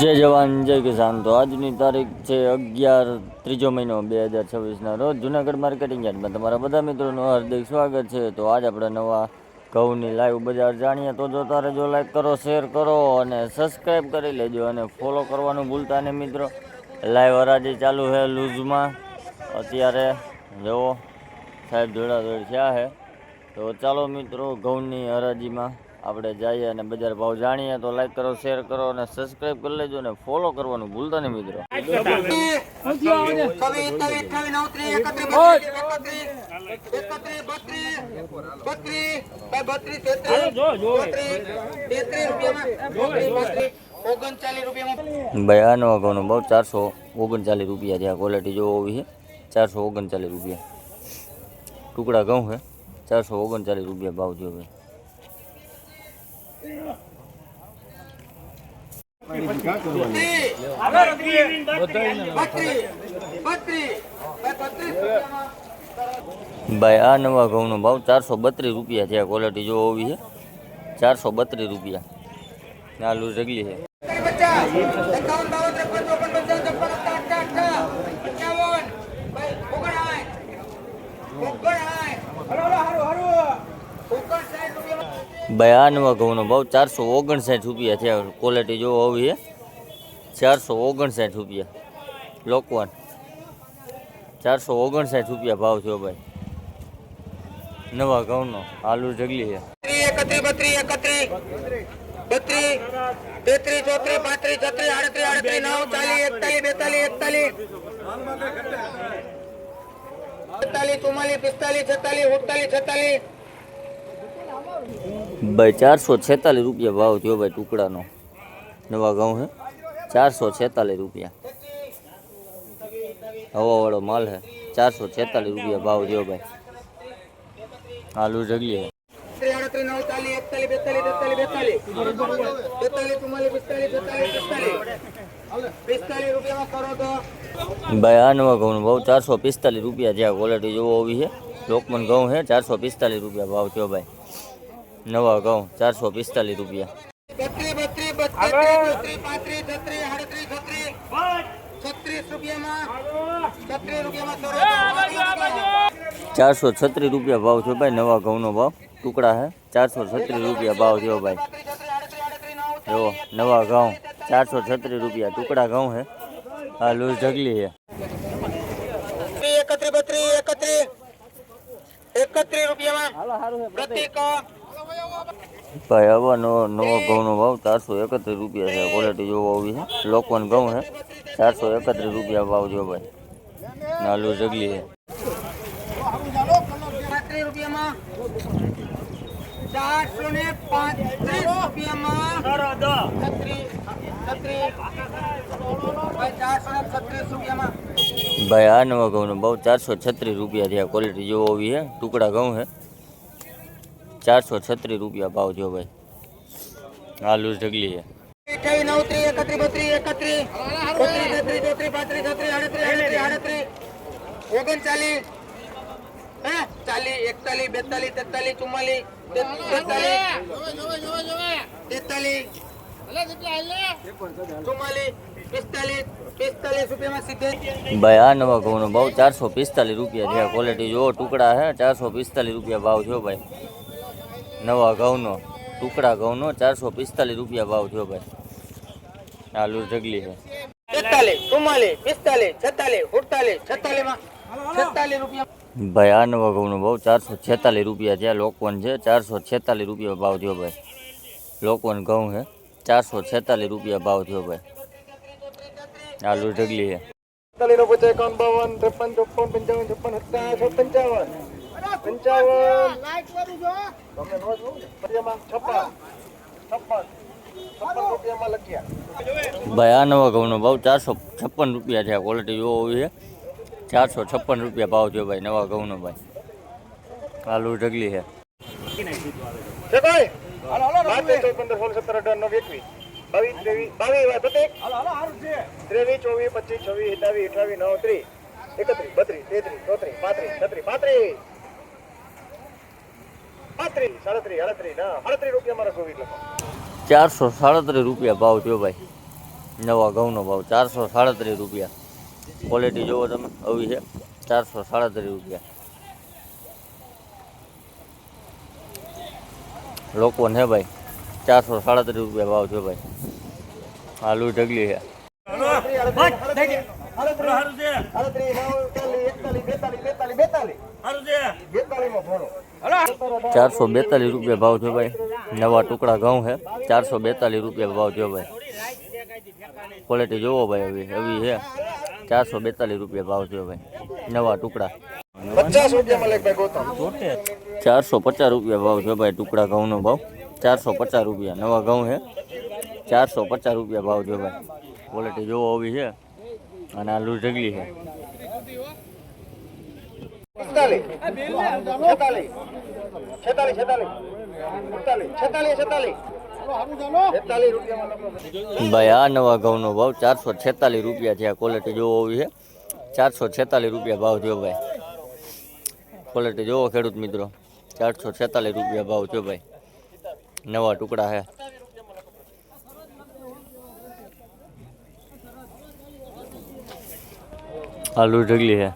જય જવાન જય કિસાન. તો આજની તારીખ છે 11 ત્રીજો મહિનો 2026ના રોજ જુનાગઢ માર્કેટિંગ યાર્ડમાં તમારા બધા મિત્રોનું હાર્દિક સ્વાગત છે. તો આજ આપણે નવા ઘઉંની લાઈવ બજાર જાણીએ. તો જો તારે જો લાઈક કરો, શેર કરો અને સબસ્ક્રાઈબ કરી લેજો અને ફોલો કરવાનું ભૂલતા નહીં મિત્રો. લાઈવ હરાજી ચાલુ છે લૂઝમાં. અત્યારે જુઓ સાહેબ દોડાદોડ થયા છે. તો ચાલો મિત્રો ઘઉંની હરાજીમાં આપણે જઈએ અને બજાર ભાવ જાણીએ. તો લાઈક કરો, શેર કરો અને સબસ્ક્રાઈબ કરી લેજો અને ફોલો કરવાનું ભૂલતા નહીં મિત્રો. ભાઈ આ નવા ઘઉંનો ભાવ 439 રૂપિયા છે. આ ક્વોલિટી જોવો હોવી છે. 439 રૂપિયા ટુકડા ઘઉં છે. 439 રૂપિયા ભાવ થયો ભાઈ. ભાઈ આ નવા ઘઉંનો ભાવ 432 રૂપિયા છે. આ ક્વોલિટી જોવો હોવી છે. 432 રૂપિયા. આ લૂઝ ઢગલી છે. ભાઈ આ નવા ઘઉંનો ભાવ 459 રૂપિયા છે. ક્વોલિટી જોવો હોવી છે. 459 રૂપિયા લોકવાન. 459 રૂપિયા ભાવ થયો ભાઈ નવા ઘઉંનો. આલુ ઢગલી છે. 446 રૂપિયા ભાવ થયો ભાઈ ટુકડાનો. નવા ઘઉં છે. 446 રૂપિયા હવાવાળો માલ છે. 446 રૂપિયા ભાવ થયો ભાઈ. આલુ ઢગલી છે. ભાઈ આ નવા ઘઉંનો ભાવ 445 રૂપિયા છે. આ ક્વોલિટી જોવો હોવી છે. લોકમન ઘઉં છે. 445 રૂપિયા ભાવ થયો ભાઈ નવા ઘઉં. 445 રૂપિયા. 436 રૂપિયા ભાવ થયો ભાઈ નવા ઘઉંનો ભાવ. ટુકડા છે. 436 રૂપિયા ભાવ થયો ભાઈ. જો નવા ઘઉં 436 રૂપિયા ટુકડા ઘઉં છે. આ લૂઝ ઢગલી છે. 31 રૂપિયામાં ભાઈ આવા નવા ઘઉંનો ભાવ 431 રૂપિયા છે. ક્વોલિટી જોવો હોવી છે. લોકવન ઘઉં છે. 431 રૂપિયા ભાવ જો ભાઈ. નાલુ ઢગલી છે. 435 ભાઈ આ નવા ઘઉંનો ભાવ 436 રૂપિયા છે. ક્વોલિટી જોવો હોવી છે. ટુકડા ઘઉં છે. 436 રૂપિયા ભાવ થયો ભાઈ. આ લૂઝ ઢગલી છે. 45 ભાઈ આ નવા ઘઉંનો ભાવ 445 રૂપિયા છે. ક્વોલિટી જોવો ટુકડા છે. 445 રૂપિયા ભાવ થયો ભાઈ નવા ઘઉંનો. ટુકડા ઘઉંનો 445 રૂપિયા ભાવ થયો ભાઈ. આ લૂઝ ઢગલી છે. 46 ભાઈ આ નવા ઘઉંનો ભાવ 446 રૂપિયા છે. લોકવન છે. 446 રૂપિયા ભાવ થયો ભાઈ. લોકવન ઘઉં છે. 446 રૂપિયા ભાવ થયો ભાઈ. આ લૂઝ ઢગલી છે. 55 ભાઈ આ નવા ઘઉંનો ભાવ 456 રૂપિયા છે. ક્વોલિટી જોવો હોવી છે. 456 રૂપિયા ભાવ થયો ભાઈ નવા ઘઉંનો ભાઈ. આ લૂઝ ઢગલી છે. 437 રૂપિયા ભાવ થયો ભાઈ નવા ઘઉંનો ભાવ 437 રૂપિયા. ક્વોલિટી જોવો તમે, આવી છે 437 રૂપિયા. લોકોને હે ભાઈ 437 રૂપિયા ભાવ છે ભાઈ. આલુ ઢગલી છે. 442 રૂપિયા ભાવ છે ભાઈ. નવા ટુકડા ઘઉં છે 442 રૂપિયા ભાવ છે ભાઈ. ક્વોલિટી જોવો ભાઈ, આવી છે 442 રૂપિયા ભાવ છે ભાઈ. નવા ટુકડા 450 રૂપિયા ભાવ છે ભાઈ. ટુકડા ઘઉંનો ભાવ 450 રૂપિયા. નવા ઘઉં છે 450 રૂપિયા ભાવ છે ભાઈ. ક્વોલિટી જોવો આવી છે અને આલુ ઢગલી છે. 46 ભાઈ. આ નવા ઘઉંનો ભાવ 446 રૂપિયા છે. આ ક્વોલિટી જોવો આવી છે 446 રૂપિયા ભાવ છે ભાઈ. ક્વોલિટી જોવો ખેડૂત મિત્રો, 446 રૂપિયા ભાવ છે ભાઈ. નવા ટુકડા છે. આલુ ઢગલી છે.